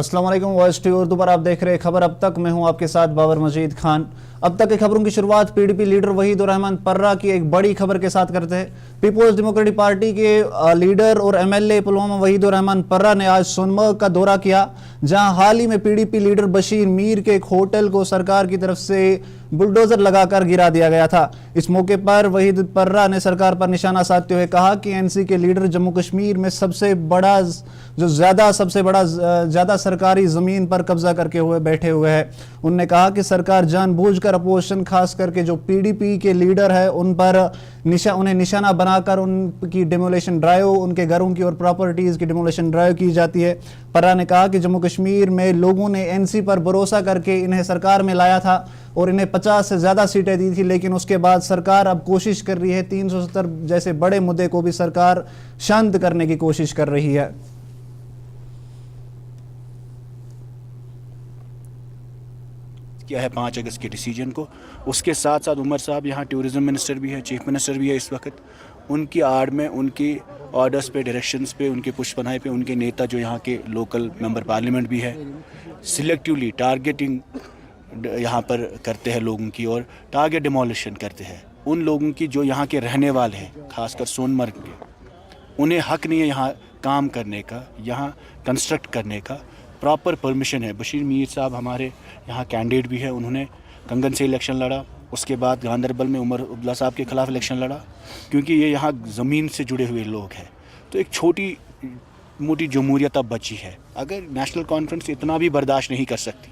अस्सलाम वालेकुम। Voice TV Urdu पर आप देख रहे हैं खबर अब तक। मैं हूं आपके साथ बाबर मजीद खान। अब तक की खबरों की शुरुआत पीडीपी लीडर वहीदुर रहमान पर्रा की एक बड़ी खबर के साथ करते हैं। पीपुल्स डेमोक्रेटिक पार्टी के लीडर और एमएलए पुलवामा वहीदुर रहमान पर्रा ने आज सोनमर्ग का दौरा किया, जहां हाल ही में पीडीपी लीडर बशीर मीर के एक होटल को सरकार की तरफ से बुलडोजर लगाकर गिरा दिया गया था। इस मौके पर वहीद पर्रा ने सरकार पर निशाना साधते हुए कहा कि एनसी के लीडर जम्मू कश्मीर में सबसे बड़ा ज्यादा सरकारी जमीन पर कब्जा करके बैठे हुए हैं। उन्होंने कहा कि सरकार जानबूझकर अपोजिशन खास करके जो पीडीपी के लीडर है उन पर उन्हें निशाना बनाकर उनकी डिमोलेशन ड्राइव, उनके घरों की और प्रॉपर्टीज की डिमोलेशन ड्राइव की जाती है। पर्रा ने कहा कि जम्मू कश्मीर में लोगों ने एनसी पर भरोसा करके इन्हें सरकार में लाया था और इन्हें 50 से ज्यादा सीटें दी थी, लेकिन उसके बाद सरकार अब कोशिश कर रही है 370 जैसे बड़े मुद्दे को भी सरकार शांत करने की कोशिश कर रही है। किया है 5 अगस्त के डिसीजन को। उसके साथ साथ उमर साहब यहाँ टूरिज़म मिनिस्टर भी है, चीफ मिनिस्टर भी है इस वक्त। उनकी आड़ में, उनकी ऑर्डर्स पे, डायरेक्शंस पे, उनके पुष्पनाहे पे उनके नेता जो यहाँ के लोकल मेंबर पार्लियामेंट भी है, सिलेक्टिवली टारगेटिंग यहाँ पर करते हैं लोगों की और टारगेट डिमोलिशन करते हैं उन लोगों की जो यहाँ के रहने वाले हैं, खासकर सोनमर्ग के। उन्हें हक नहीं है यहाँ काम करने का, यहाँ कंस्ट्रक्ट करने का। प्रॉपर परमिशन है। बशीर मीर साहब हमारे यहाँ कैंडिडेट भी है, उन्होंने कंगन से इलेक्शन लड़ा, उसके बाद गांधरबल में उमर अब्दुल्ला साहब के खिलाफ इलेक्शन लड़ा, क्योंकि ये यहाँ ज़मीन से जुड़े हुए लोग हैं। तो एक छोटी मोटी जमहूरियत अब बची है। अगर नेशनल कॉन्फ्रेंस इतना भी बर्दाश्त नहीं कर सकती,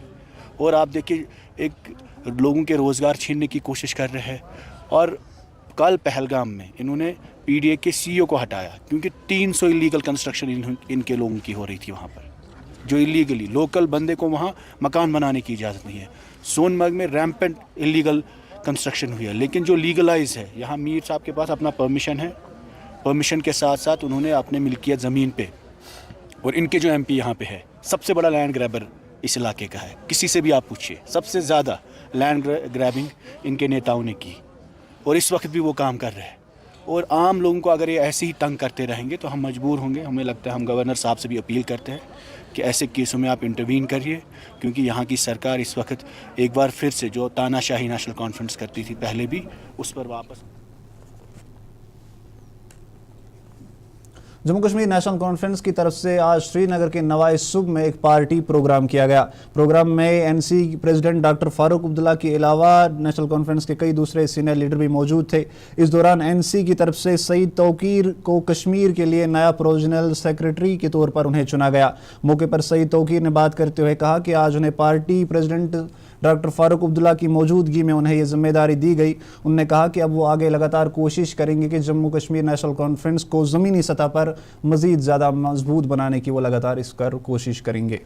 और आप देखिए एक लोगों के रोज़गार छीनने की कोशिश कर रहे हैं। और कल पहलगाम में इन्होंने पीडीए के सीईओ को हटाया, क्योंकि 300 इलीगल कंस्ट्रक्शन इनके लोगों की हो रही थी वहाँ पर, जो इलीगली लोकल बंदे को वहाँ मकान बनाने की इजाज़त नहीं है। सोनमर्ग में रैम्पेंट इलीगल कंस्ट्रक्शन हुई है, लेकिन जो लीगलाइज है, यहाँ मीर साहब के पास अपना परमिशन है। परमिशन के साथ साथ उन्होंने अपने मिल्कियत ज़मीन पे, और इनके जो एमपी यहाँ पे है, सबसे बड़ा लैंड ग्रैबर इस इलाके का है। किसी से भी आप पूछिए, सबसे ज़्यादा लैंड ग्रैबिंग इनके नेताओं ने की, और इस वक्त भी वो काम कर रहे हैं। और आम लोगों को अगर ये ऐसे ही तंग करते रहेंगे तो हम मजबूर होंगे। हमें लगता है, हम गवर्नर साहब से भी अपील करते हैं कि ऐसे केसों में आप इंटरवीन करिए, क्योंकि यहाँ की सरकार इस वक्त एक बार फिर से जो तानाशाही नेशनल कॉन्फ्रेंस करती थी पहले भी, उस पर वापस। जम्मू कश्मीर नेशनल कॉन्फ्रेंस की तरफ से आज श्रीनगर के नवाई सुब में एक पार्टी प्रोग्राम किया गया। प्रोग्राम में NC president doctor Farooq Abdullah के अलावा नेशनल कॉन्फ्रेंस के कई दूसरे सीनियर लीडर भी मौजूद थे। इस दौरान एनसी की तरफ से सईद तौकीर को कश्मीर के लिए नया प्रोविजनल सेक्रेटरी के तौर पर उन्हें चुना गया। मौके पर सईद तौकीर ने बात करते हुए कहा कि आज उन्हें party president doctor Farooq Abdullah की मौजूदगी में उन्हें यह जिम्मेदारी दी गई। उन्होंने कहा कि अब वो आगे लगातार कोशिश करेंगे कि जम्मू कश्मीर नेशनल कॉन्फ्रेंस को ज़मीनी सतह पर मज़ीद ज़्यादा मजबूत बनाने की वो लगातार इस कर कोशिश करेंगे।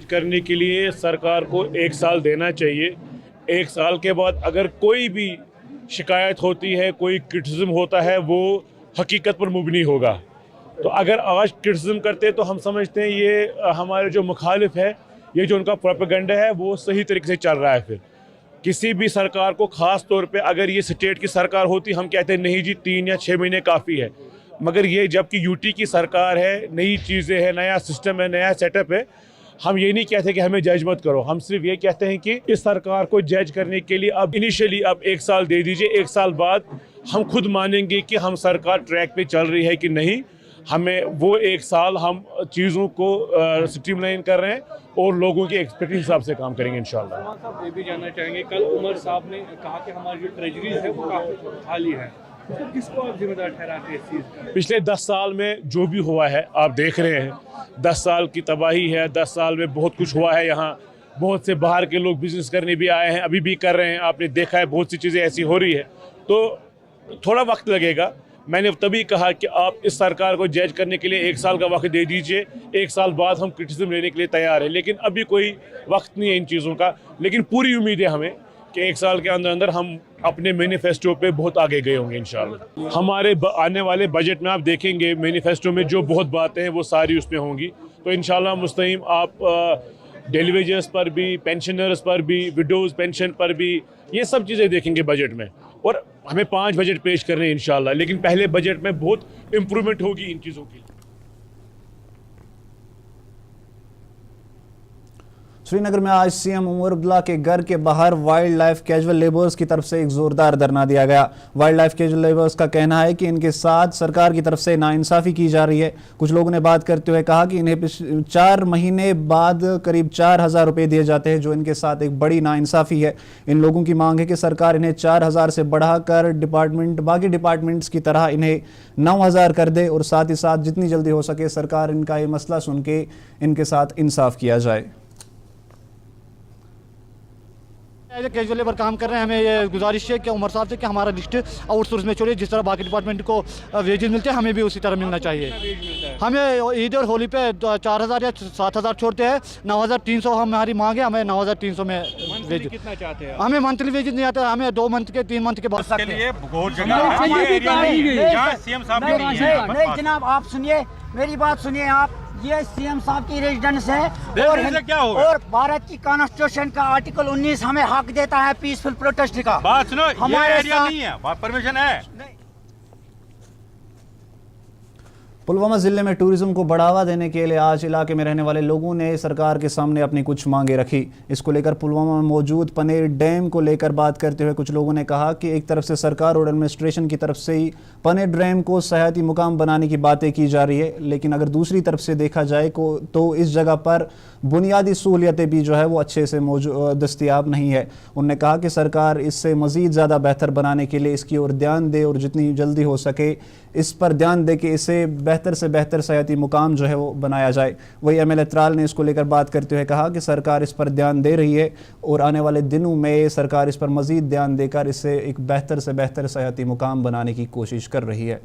करने के लिए सरकार को 1 साल देना चाहिए। 1 साल के बाद अगर कोई भी शिकायत होती है, कोई क्रिटिसिज्म होता है, वो हकीकत पर मुबनी होगा। तो अगर आज क्रिटिसिज्म करते तो हम समझते हैं ये हमारे जो मुखालिफ है, ये जो उनका प्रोपेगेंडा है वो सही तरीके से चल रहा है। फिर किसी भी सरकार को, ख़ास तौर पे अगर ये स्टेट की सरकार होती, हम कहते हैं नहीं जी 3 या 6 महीने काफ़ी है। मगर ये जबकि यूटी की सरकार है, नई चीज़ें हैं, नया सिस्टम है, नया सेटअप है, हम ये नहीं कहते कि हमें जज मत करो। हम सिर्फ ये कहते हैं कि इस सरकार को जज करने के लिए अब इनिशियली अब 1 साल दे दीजिए। 1 साल बाद हम खुद मानेंगे कि हम सरकार ट्रैक पे चल रही है कि नहीं। हमें वो 1 साल हम चीज़ों को स्ट्रीमलाइन कर रहे हैं और लोगों की एक्सपेक्टेशन हिसाब से काम करेंगे इंशाल्लाह। साहब ये भी जानना चाहेंगे, कल उमर साहब ने कहा कि हमारी जो ट्रेजरीज है वो काफ़ी खाली है, तो किसको आप जिम्मेदार ठहराते हैं इस चीज़ का? पिछले 10 साल में जो भी हुआ है आप देख रहे हैं, 10 साल की तबाही है। 10 साल में बहुत कुछ हुआ है। यहाँ बहुत से बाहर के लोग बिजनेस करने भी आए हैं, अभी भी कर रहे हैं। आपने देखा है बहुत सी चीज़ें ऐसी हो रही है, तो थोड़ा वक्त लगेगा। मैंने तभी कहा कि आप इस सरकार को जज करने के लिए 1 साल का वक्त दे दीजिए। 1 साल बाद हम क्रिटिसिज्म लेने के लिए तैयार हैं, लेकिन अभी कोई वक्त नहीं है इन चीज़ों का। लेकिन पूरी उम्मीद है हमें कि 1 साल के अंदर अंदर हम अपने मैनिफेस्टो पे बहुत आगे गए होंगे इंशाल्लाह। हमारे आने वाले बजट में आप देखेंगे मैनिफेस्टो में जो बहुत बातें हैं वो सारी उसमें होंगी। तो इंशाल्लाह मुस्तकीम आप डेली वेजेस पर भी, पेंशनर्स पर भी, विडोज़ पेंशन पर भी, ये सब चीज़ें देखेंगे बजट में। और हमें 5 बजट पेश करने हैं इंशाल्लाह, लेकिन पहले बजट में बहुत इम्प्रूवमेंट होगी इन चीज़ों की। श्रीनगर में आज सीएम उमर अब्दुल्ला के घर के बाहर वाइल्ड लाइफ कैजुअल लेबर्स की तरफ से एक जोरदार धरना दिया गया। वाइल्ड लाइफ कैजुअल लेबर्स का कहना है कि इनके साथ सरकार की तरफ से नाइंसाफी की जा रही है। कुछ लोगों ने बात करते हुए कहा कि इन्हें 4 महीने बाद करीब 4,000 रुपये दिए जाते हैं, जो इनके साथ एक बड़ी नाइंसाफी है। इन लोगों की मांग है कि सरकार इन्हें 4,000 से बढ़ाकर बाकी डिपार्टमेंट्स की तरह इन्हें 9,000 कर दे और साथ ही साथ जितनी जल्दी हो सके सरकार इनका ये मसला सुन के इनके साथ इंसाफ किया जाए। कैजुअल लेबर काम कर रहे हैं, हमें ये गुजारिश है कि उमर साहब से कि हमारा लिस्ट आउटसोर्स में छोड़िए। जिस तरह बाकी डिपार्टमेंट को वेजेस मिलते हैं हमें भी उसी तरह मिलना चाहिए। हमें ईद और होली पे 4,000 या 7,000 छोड़ते हैं, 9,300 हमारी मांग है। हमें 9,300 में वेज कितना चाहते हैं? हमें मंथली वेजेस नहीं आते, हमें 2 मंथ के 3 मंथ के बाद सकते हैं। नहीं जनाब, आप सुनिए, मेरी बात सुनिए आप। ये सीएम साहब की रेजिडेंस है और भारत की कॉन्स्टिट्यूशन का आर्टिकल 19 हमें हक देता है पीसफुल प्रोटेस्ट का। बात सुनो, हमारे ये एरिया साथ नहीं है, परमिशन है। पुलवामा जिले में टूरिज्म को बढ़ावा देने के लिए आज इलाके में रहने वाले लोगों ने सरकार के सामने अपनी कुछ मांगे रखी। इसको लेकर पुलवामा में मौजूद पनेर डैम को लेकर बात करते हुए कुछ लोगों ने कहा कि एक तरफ से सरकार और एडमिनिस्ट्रेशन की तरफ से ही पनेर डैम को सयाहती मुकाम बनाने की बातें की जा रही है, लेकिन अगर दूसरी तरफ से देखा जाए तो इस जगह पर बुनियादी सहूलियतें भी जो है वो अच्छे से दस्तयाब नहीं है। उन्होंने कहा कि सरकार इससे मज़ीद ज़्यादा बेहतर बनाने के लिए इसकी ओर ध्यान दे और जितनी जल्दी हो सके इस पर ध्यान दे कि इसे बेहतर से बेहतर सयाहती मुकाम जो है वो बनाया जाए। वही एमएलए त्राल ने इसको लेकर बात करते हुए कहा कि सरकार इस पर ध्यान दे रही है और आने वाले दिनों में सरकार इस पर मज़ीद ध्यान देकर इसे एक बेहतर से बेहतर सयाहती मुकाम बनाने की कोशिश कर रही है।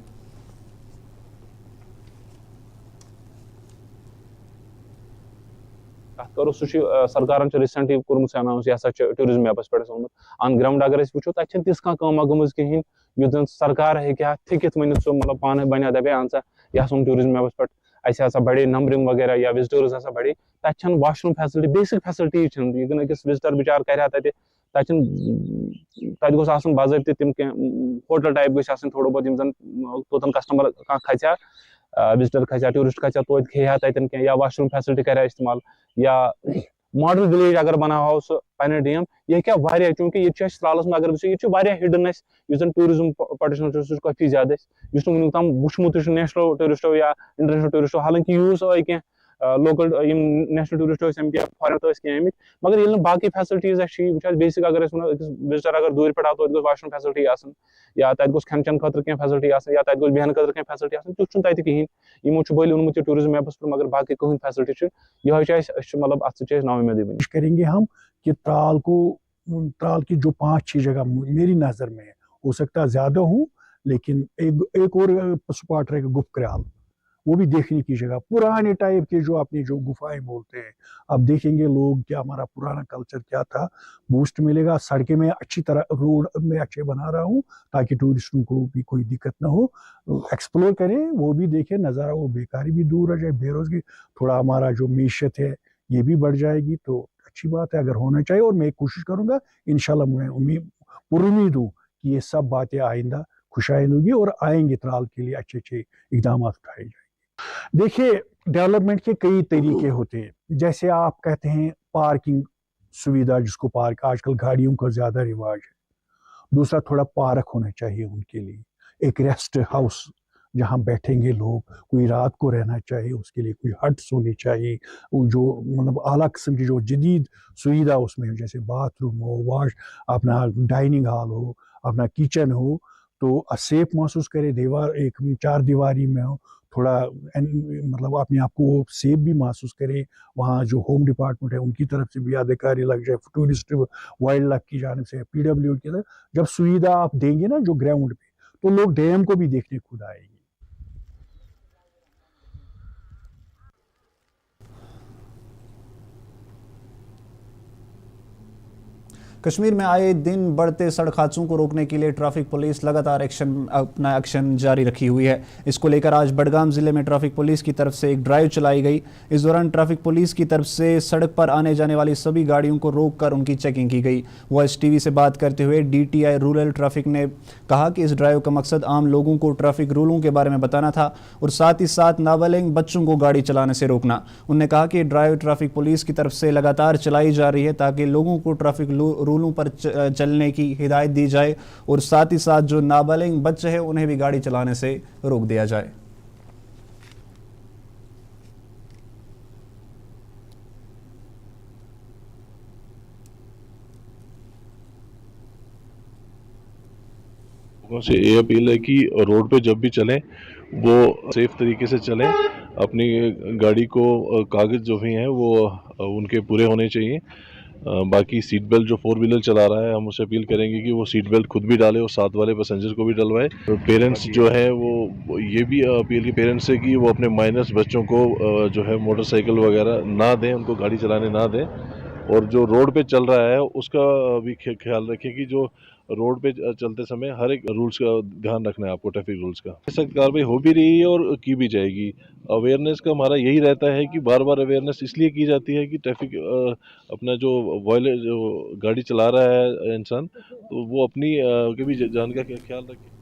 करो सरकार रिसेंटली कर्मुत अनाउंस यह टूरिज्म मैपस पे ऑन ग्राउंड अगर वो तक तिस कम गई कहें युत जन सरकार हे थिकित वन सो मतलब पान बना दपे अन सा यह टूरिज्म मैपस पे ऐसा बढ़े नंबरिंग वगैरह या विजिटर्स हसा बढ़े तक वाशरूम फैसिलिटी बेसिक फैसिलिटी अकिस विजिटर बिचार कर तक बाज़ाब्त तम होटल टाइप गई थोड़ा बहुत तोतन कस्टमर खचा विजिटर खचा टूरिस्ट खचा तो खे तन या वाशरूम फैसिलिटी कर इस्तेमाल या मॉडल विलेज अगर बनाओ सह पनेर डैम यह क्या वारिया चूंकि ये त्रालस में अगर वो हिडन जन टूरिज्म पोटेंशियल काफी ज्यादा वुनक तम वुचमुत नेशनल टूरिस्टो या इंटरनेशनल टूरिस्टो हालांकि यूज आए कह लोकल नेशनल टूरिस्ट फॉरन आमित मगर ये बाकी फैसिलिटीज वो बेसिक अगर विजिटर अगर दूर पे तो वाशरूम फैसिलिटी या तक खान चन खतर क्या फैसिलिटी या तक बेहन खतर क्या फैसिलिटी तुम तक कहें यमो बोल ओनमुत टूरिज्म मैपस पर मगर बाकी कहीं फैसिलिटी यह मतलब अत नाउमीद करेंगे हम कि त्राल की जो 5-6 जगह मेरी नज़र में हो सकता है ज्यादा हूँ, लेकिन एक और स्पॉट रहेगा गुफकराल, वो भी देखने की जगह पुराने टाइप के जो अपनी जो गुफाएं बोलते हैं। अब देखेंगे लोग क्या हमारा पुराना कल्चर क्या था, बूस्ट मिलेगा। सड़कें में अच्छी तरह रोड में अच्छे बना रहा हूँ ताकि टूरिस्टों को भी कोई दिक्कत ना हो, एक्सप्लोर करें, वो भी देखें नज़ारा, वो बेकारी भी दूर हो जाए, बेरोजगारी थोड़ा हमारा जो मीशत है ये भी बढ़ जाएगी। तो अच्छी बात है, अगर होना चाहिए और मैं कोशिश करूँगा इंशाल्लाह। मैं पुरुमीद हूँ कि ये सब बातें आइंदा खुशाइंद होगी और आएंगे त्राल के लिए अच्छे अच्छे इकदाम उठाए जाएंगे। देखिए, डेवलपमेंट के कई तरीके होते हैं, जैसे आप कहते हैं पार्किंग सुविधा, जिसको पार्क आजकल गाड़ियों का ज्यादा रिवाज है। दूसरा, थोड़ा पार्क होना चाहिए उनके लिए, एक रेस्ट हाउस जहां बैठेंगे लोग, कोई रात को रहना चाहिए, उसके लिए कोई हट्स होनी चाहिए, वो जो मतलब आला किस्म की जो जदीद सुविधा उसमें, जैसे बाथरूम हो, वॉश, अपना डाइनिंग हॉल हो, अपना किचन हो, तो सेफ महसूस करे। दीवार एक 4 दीवारी में हो, थोड़ा मतलब अपने आप को सेफ भी महसूस करे। वहाँ जो होम डिपार्टमेंट है उनकी तरफ से भी अधिकारी लग जाए, टूरिस्ट वाइल्ड लाइफ की जानिब से, PWD की तरफ जब सुविधा आप देंगे ना जो ग्राउंड पे, तो लोग डैम को भी देखने खुद आएंगे। कश्मीर में आए दिन बढ़ते सड़क हादसों को रोकने के लिए ट्रैफिक पुलिस लगातार अपना एक्शन जारी रखी हुई है। इसको लेकर आज बडगाम जिले में ट्रैफिक पुलिस की तरफ से एक ड्राइव चलाई गई। इस दौरान ट्रैफिक पुलिस की तरफ से सड़क पर आने जाने वाली सभी गाड़ियों को रोककर उनकी चेकिंग की गई। वॉइस टीवी से बात करते हुए DTI रूरल ट्रैफिक ने कहा कि इस ड्राइव का मकसद आम लोगों को ट्रैफिक रूलों के बारे में बताना था और साथ ही साथ नाबालिग बच्चों को गाड़ी चलाने से रोकना। उन्होंने कहा कि ड्राइव ट्रैफिक पुलिस की तरफ से लगातार चलाई जा रही है ताकि लोगों को ट्रैफिक रूलों पर चलने की हिदायत दी जाए और साथ ही साथ जो नाबालिग बच्चे हैं उन्हें भी गाड़ी चलाने से रोक दिया जाए। लोगों से ये अपील है कि रोड पे जब भी चलें वो सेफ तरीके से चलें। अपनी गाड़ी को कागज जो भी हैं वो उनके पूरे होने चाहिए। बाकी सीट बेल्ट जो 4 व्हीलर चला रहा है हम उसे अपील करेंगे कि वो सीट बेल्ट खुद भी डाले और साथ वाले पैसेंजर को भी डलवाए। पेरेंट्स जो है वो ये भी अपील की पेरेंट्स से कि वो अपने माइनस बच्चों को जो है मोटरसाइकिल वगैरह ना दें, उनको गाड़ी चलाने ना दें। और जो रोड पे चल रहा है उसका भी ख्याल रखें कि जो रोड पे चलते समय हर एक रूल्स का ध्यान रखना है आपको, ट्रैफिक रूल्स का। सख्त कार्रवाई हो भी रही है और की भी जाएगी। अवेयरनेस का हमारा यही रहता है कि बार बार अवेयरनेस इसलिए की जाती है कि ट्रैफिक अपना जो गाड़ी चला रहा है इंसान तो वो अपनी के भी जान का ख्याल रखे।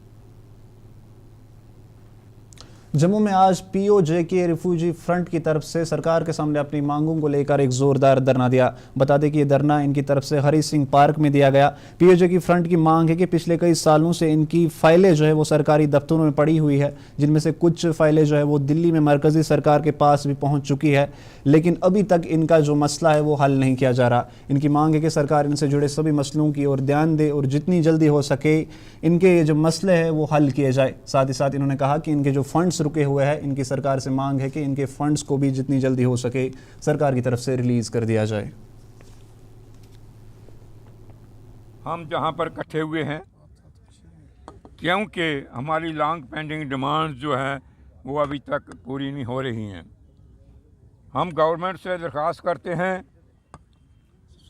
जम्मू में आज POJK रिफ्यूजी फ्रंट की तरफ से सरकार के सामने अपनी मांगों को लेकर एक जोरदार धरना दिया। बता दें कि ये धरना इनकी तरफ से हरी सिंह पार्क में दिया गया। POJK फ्रंट की मांग है कि पिछले कई सालों से इनकी फाइलें जो है वो सरकारी दफ्तरों में पड़ी हुई है, जिनमें से कुछ फाइलें जो है वो दिल्ली में मरकजी सरकार के पास भी पहुंच चुकी है, लेकिन अभी तक इनका जो मसला है वो हल नहीं किया जा रहा। इनकी मांग है कि सरकार इनसे जुड़े सभी मसलों की ओर ध्यान दे और जितनी जल्दी हो सके इनके जो मसले हैं वो हल किए जाए। साथ ही साथ इन्होंने कहा कि इनके जो फंड्स रुके हुए हैं, इनकी सरकार से मांग है कि इनके फंड्स को भी जितनी जल्दी हो सके सरकार की तरफ से रिलीज कर दिया जाए। हम जहां पर इकट्ठे हुए हैं क्योंकि हमारी लॉन्ग पेंडिंग डिमांड्स जो है वो अभी तक पूरी नहीं हो रही हैं। हम गवर्नमेंट से दरख्वास्त करते हैं,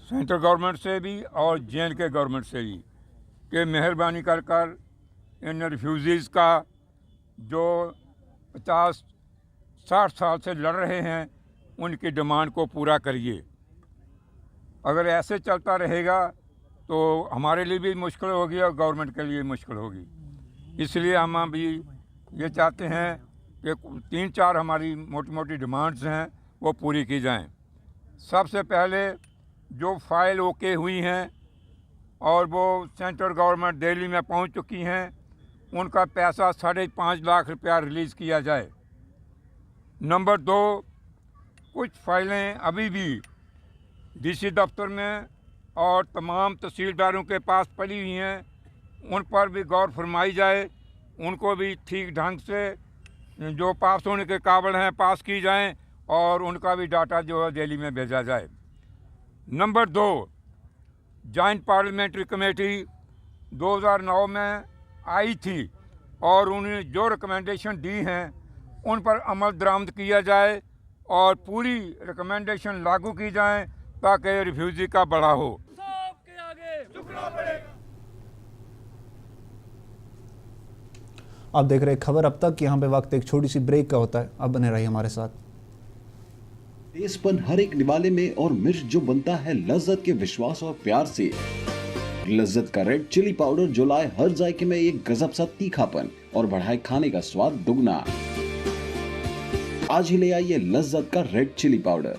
सेंट्रल गवर्नमेंट से भी और JNK गवर्नमेंट से भी, कि मेहरबानी कर इन रिफ्यूजीज़ का जो 50-60 साल से लड़ रहे हैं उनकी डिमांड को पूरा करिए। अगर ऐसे चलता रहेगा तो हमारे लिए भी मुश्किल होगी और गवर्नमेंट के लिए मुश्किल होगी। इसलिए हम अभी ये चाहते हैं कि 3-4 हमारी मोटी मोटी डिमांड्स हैं वो पूरी की जाएं। सबसे पहले जो फाइल ओके हुई हैं और वो सेंट्रल गवर्नमेंट दिल्ली में पहुंच चुकी हैं, उनका पैसा 5.5 लाख रुपया रिलीज़ किया जाए। नंबर 2, कुछ फाइलें अभी भी DC दफ्तर में और तमाम तहसीलदारों के पास पड़ी हुई हैं, उन पर भी गौर फरमाई जाए, उनको भी ठीक ढंग से जो पास होने के काबिल हैं पास की जाएं और उनका भी डाटा जो है दिल्ली में भेजा जाए। नंबर 2, जॉइंट पार्लियामेंट्री कमेटी 2009 में आई थी और उन्होंने जो रिकमेंडेशन दी हैं उन पर अमल दरामद किया जाए और पूरी रिकमेंडेशन लागू की जाए ताकि रिफ्यूजी का बढ़ा हो। आप देख रहे खबर अब तक। यहाँ पे वक्त एक छोटी सी ब्रेक का होता है, अब बने रहिए हमारे साथ। तेजपन हर एक निवाले में और मिर्च जो बनता है लज्जत के विश्वास और प्यार से। लज्जत का रेड चिली पाउडर जो लाए हर जायके में एक गजब सा तीखापन और बढ़ाए खाने का स्वाद दुगना। आज ही ले आइए लज्जत का रेड चिली पाउडर।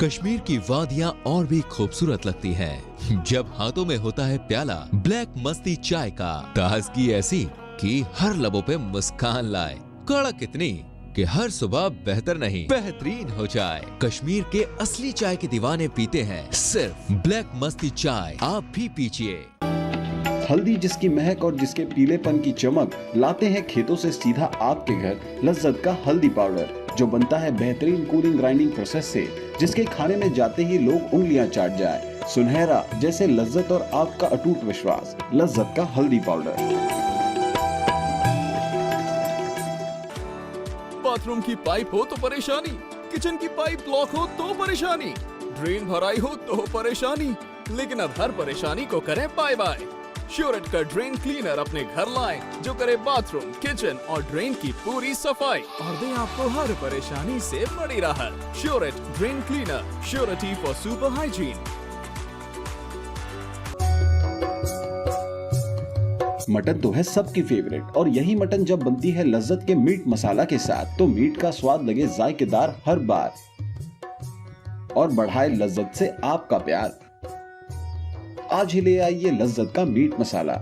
कश्मीर की वादियां और भी खूबसूरत लगती हैं जब हाथों में होता है प्याला ब्लैक मस्ती चाय का। ताजगी ऐसी कि हर लबों पे मुस्कान लाए, कड़क इतनी कि हर सुबह बेहतर नहीं बेहतरीन हो जाए। कश्मीर के असली चाय के दीवाने पीते हैं सिर्फ ब्लैक मस्ती चाय, आप भी पीजिए। हल्दी जिसकी महक और जिसके पीलेपन की चमक लाते हैं खेतों से सीधा आपके घर लज्जत का हल्दी पाउडर जो बनता है बेहतरीन कूलिंग ग्राइंडिंग प्रोसेस से, जिसके खाने में जाते ही लोग उंगलियां चाट जाए। सुनहरा जैसे लज्जत और आपका अटूट विश्वास, लज्जत का हल्दी पाउडर। बाथरूम की पाइप हो तो परेशानी, किचन की पाइप ब्लॉक हो तो परेशानी, ड्रेन भराई हो तो परेशानी, लेकिन अब हर परेशानी को करें बाय बाय। श्योरेट का ड्रेन क्लीनर अपने घर लाएं, जो करे बाथरूम, किचन और ड्रेन की पूरी सफाई और दे आपको हर परेशानी से बड़ी राहत। श्योरेट drain cleaner, surety for super hygiene. मटन तो है सबकी फेवरेट, और यही मटन जब बनती है लज्जत के मीट मसाला के साथ, तो मीट का स्वाद लगे जायकेदार हर बार और बढ़ाए लज्जत से आपका प्यार। आज ही ले आइए लज्जत का मीट मसाला।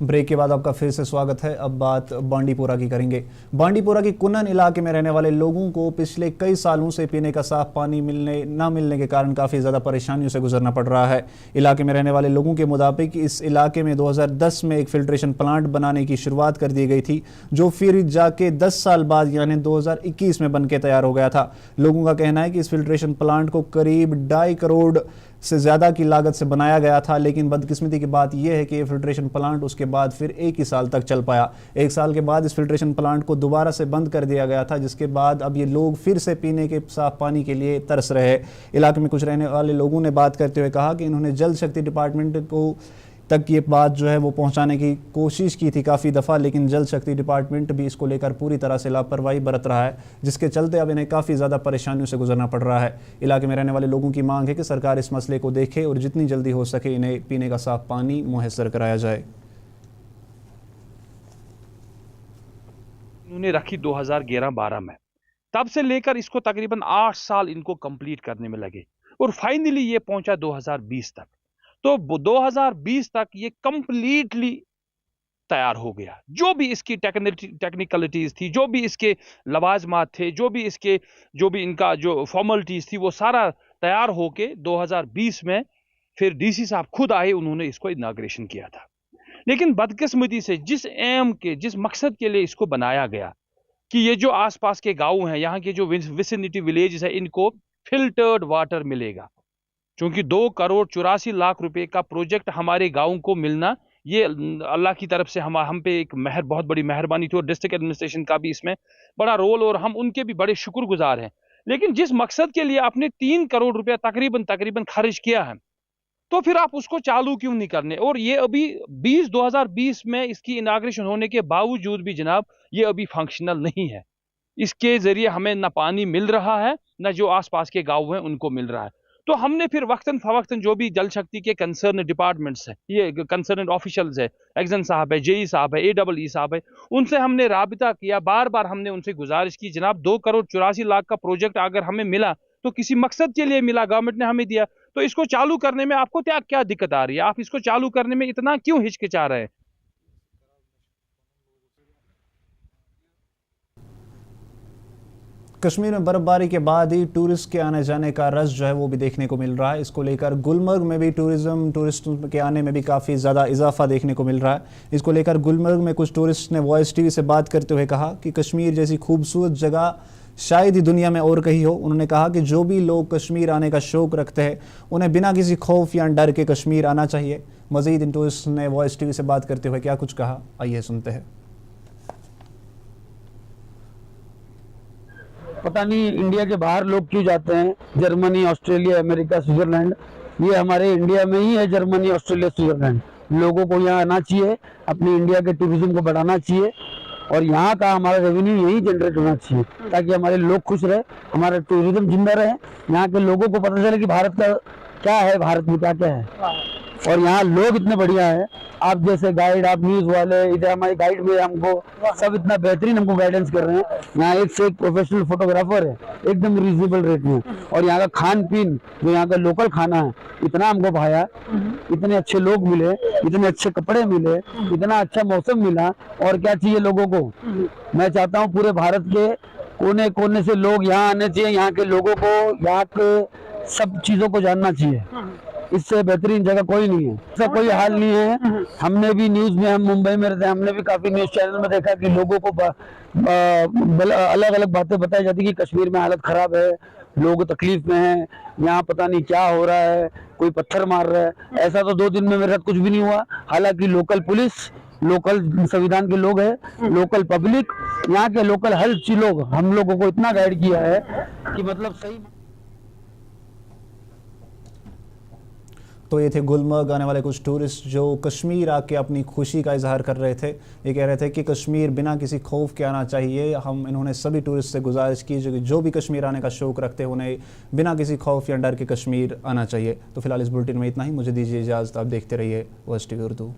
ब्रेक के बाद आपका फिर से स्वागत है। अब बात बांडीपोरा की करेंगे। बांडीपोरा के कुनन इलाके में रहने वाले लोगों को पिछले कई सालों से पीने का साफ पानी न मिलने के कारण काफ़ी ज़्यादा परेशानियों से गुजरना पड़ रहा है। इलाके में रहने वाले लोगों के मुताबिक इस इलाके में 2010 में एक फिल्ट्रेशन प्लांट बनाने की शुरुआत कर दी गई थी, जो फिर जाके 10 साल बाद यानी 2021 में बन के तैयार हो गया था। लोगों का कहना है कि इस फिल्ट्रेशन प्लांट को करीब 2.5 करोड़ से ज़्यादा की लागत से बनाया गया था, लेकिन बदकिस्मती की बात यह है कि ये फिल्ट्रेशन प्लांट उसके बाद फिर 1 ही साल तक चल पाया। 1 साल के बाद इस फिल्ट्रेशन प्लांट को दोबारा से बंद कर दिया गया था, जिसके बाद अब ये लोग फिर से पीने के साफ पानी के लिए तरस रहे। इलाके में कुछ रहने वाले लोगों ने बात करते हुए कहा कि इन्होंने जल शक्ति डिपार्टमेंट को तक ये बात जो है वो पहुंचाने की कोशिश की थी काफ़ी दफ़ा, लेकिन जल शक्ति डिपार्टमेंट भी इसको लेकर पूरी तरह से लापरवाही बरत रहा है, जिसके चलते अब इन्हें काफ़ी ज़्यादा परेशानियों से गुजरना पड़ रहा है। इलाके में रहने वाले लोगों की मांग है कि सरकार इस मसले को देखे और जितनी जल्दी हो सके इन्हें पीने का साफ पानी मुयस्सर कराया जाए। उन्होंने रखी 2011-12 में, तब से लेकर इसको तकरीबन 8 साल इनको कंप्लीट करने में लगे और फाइनली ये पहुंचा 2020 तक। तो 2020 तक ये कंप्लीटली तैयार हो गया। जो भी इसकी टेक्निकलिटीज थी, जो भी इसके लवाजमात थे, जो भी इनका जो फॉर्मेलिटीज थी, वो सारा तैयार होके 2020 में फिर डीसी साहब खुद आए, उन्होंने इसको इनाग्रेशन किया था। लेकिन बदकिस्मती से जिस मकसद के लिए इसको बनाया गया कि ये जो आसपास के गाँव हैं, यहाँ के जो विसिनिटी विलेज है, इनको फिल्टर्ड वाटर मिलेगा। चूंकि 2 करोड़ 84 लाख रुपए का प्रोजेक्ट हमारे गाँव को मिलना, ये अल्लाह की तरफ से हम पे एक बहुत बड़ी मेहरबानी थी और डिस्ट्रिक्ट एडमिनिस्ट्रेशन का भी इसमें बड़ा रोल, और हम उनके भी बड़े शुक्रगुजार हैं। लेकिन जिस मकसद के लिए आपने 3 करोड़ रुपया तकरीबन खर्च किया है, तो फिर आप उसको चालू क्यों नहीं करने? और ये अभी 2020 में इसकी इनाग्रेशन होने के बावजूद भी जनाब ये अभी फंक्शनल नहीं है। इसके जरिए हमें न पानी मिल रहा है, न जो आसपास के गाँव हैं उनको मिल रहा है। तो हमने फिर वक्तन फवक्तन जो भी जल शक्ति के कंसर्न डिपार्टमेंट्स हैं, ये कंसर्न ऑफिशियल्स है, एक्जन साहब है, जेई साहब है, AEE साहब है, उनसे हमने राबिता किया। बार बार हमने उनसे गुजारिश की, जनाब 2 करोड़ 84 लाख का प्रोजेक्ट अगर हमें मिला तो किसी मकसद के लिए मिला, गवर्नमेंट ने हमें दिया, तो इसको चालू करने में आपको क्या दिक्कत आ रही है? आप इसको चालू करने में इतना क्यों हिचकिचा रहे हैं? कश्मीर में बर्फबारी के बाद ही टूरिस्ट के आने जाने का रस जो है वो भी देखने को मिल रहा है। इसको लेकर गुलमर्ग में भी टूरिस्ट के आने में भी काफ़ी ज़्यादा इजाफा देखने को मिल रहा है। इसको लेकर गुलमर्ग में कुछ टूरिस्ट ने वॉइस टीवी से बात करते हुए कहा कि कश्मीर जैसी खूबसूरत जगह शायद ही दुनिया में और कहीं हो। उन्होंने कहा कि जो भी लोग कश्मीर आने का शौक़ रखते हैं उन्हें बिना किसी खौफ या डर के कश्मीर आना चाहिए। मज़ीद इन टूरिस्ट ने वॉइस टीवी से बात करते हुए क्या कुछ कहा, आइए सुनते हैं। पता नहीं इंडिया के बाहर लोग क्यों जाते हैं, जर्मनी, ऑस्ट्रेलिया, अमेरिका, स्विट्जरलैंड। ये हमारे इंडिया में ही है, जर्मनी, ऑस्ट्रेलिया, स्विट्जरलैंड। लोगों को यहाँ आना चाहिए, अपनी इंडिया के टूरिज्म को बढ़ाना चाहिए और यहाँ का हमारा रेवेन्यू यही जनरेट होना चाहिए, ताकि हमारे लोग खुश रहे, हमारा टूरिज्म जिंदा रहे, यहाँ के लोगों को पता चले कि भारत का क्या है, भारत में क्या क्या है। और यहाँ लोग इतने बढ़िया हैं, आप जैसे गाइड, आप न्यूज़ वाले, इधर हमारे गाइड में हमको सब इतना बेहतरीन हमको गाइडेंस कर रहे हैं। यहाँ एक से एक प्रोफेशनल फोटोग्राफर है, एकदम रीजनेबल रेट में। और यहाँ का खान पीन, जो यहाँ का लोकल खाना है, इतना हमको भाया, इतने अच्छे लोग मिले, इतने अच्छे कपड़े मिले, इतना अच्छा मौसम मिला, और क्या चाहिए लोगों को। मैं चाहता हूँ पूरे भारत के कोने कोने से लोग यहाँ आने चाहिए, यहाँ के लोगों को यहाँ के सब चीज़ों को जानना चाहिए। इससे बेहतरीन जगह कोई नहीं है, ऐसा कोई हाल नहीं है। हमने भी न्यूज़ में, हम मुंबई में रहते हैं, हमने भी काफ़ी न्यूज़ चैनल में देखा कि लोगों को अलग अलग बातें बताई जाती कि कश्मीर में हालत ख़राब है, लोग तकलीफ में हैं, यहाँ पता नहीं क्या हो रहा है, कोई पत्थर मार रहा है। ऐसा तो 2 दिन में मेरे साथ कुछ भी नहीं हुआ। हालांकि लोकल पुलिस लोकल संविधान के लोग हैं, लोकल पब्लिक, यहाँ के लोकल हेल्थ लोग हम लोगों को इतना गाइड किया है कि मतलब सही। तो ये थे गुलमर्ग आने वाले कुछ टूरिस्ट जो कश्मीर आके अपनी खुशी का इजहार कर रहे थे। ये कह रहे थे कि कश्मीर बिना किसी खौफ के आना चाहिए। इन्होंने सभी टूरिस्ट से गुजारिश की जो भी कश्मीर आने का शौक़ रखते हैं उन्हें बिना किसी खौफ या डर के कश्मीर आना चाहिए। तो फिलहाल इस बुलेटिन में इतना ही। मुझे दीजिए इजाज़त। आप देखते रहिए OS TV उर्दू।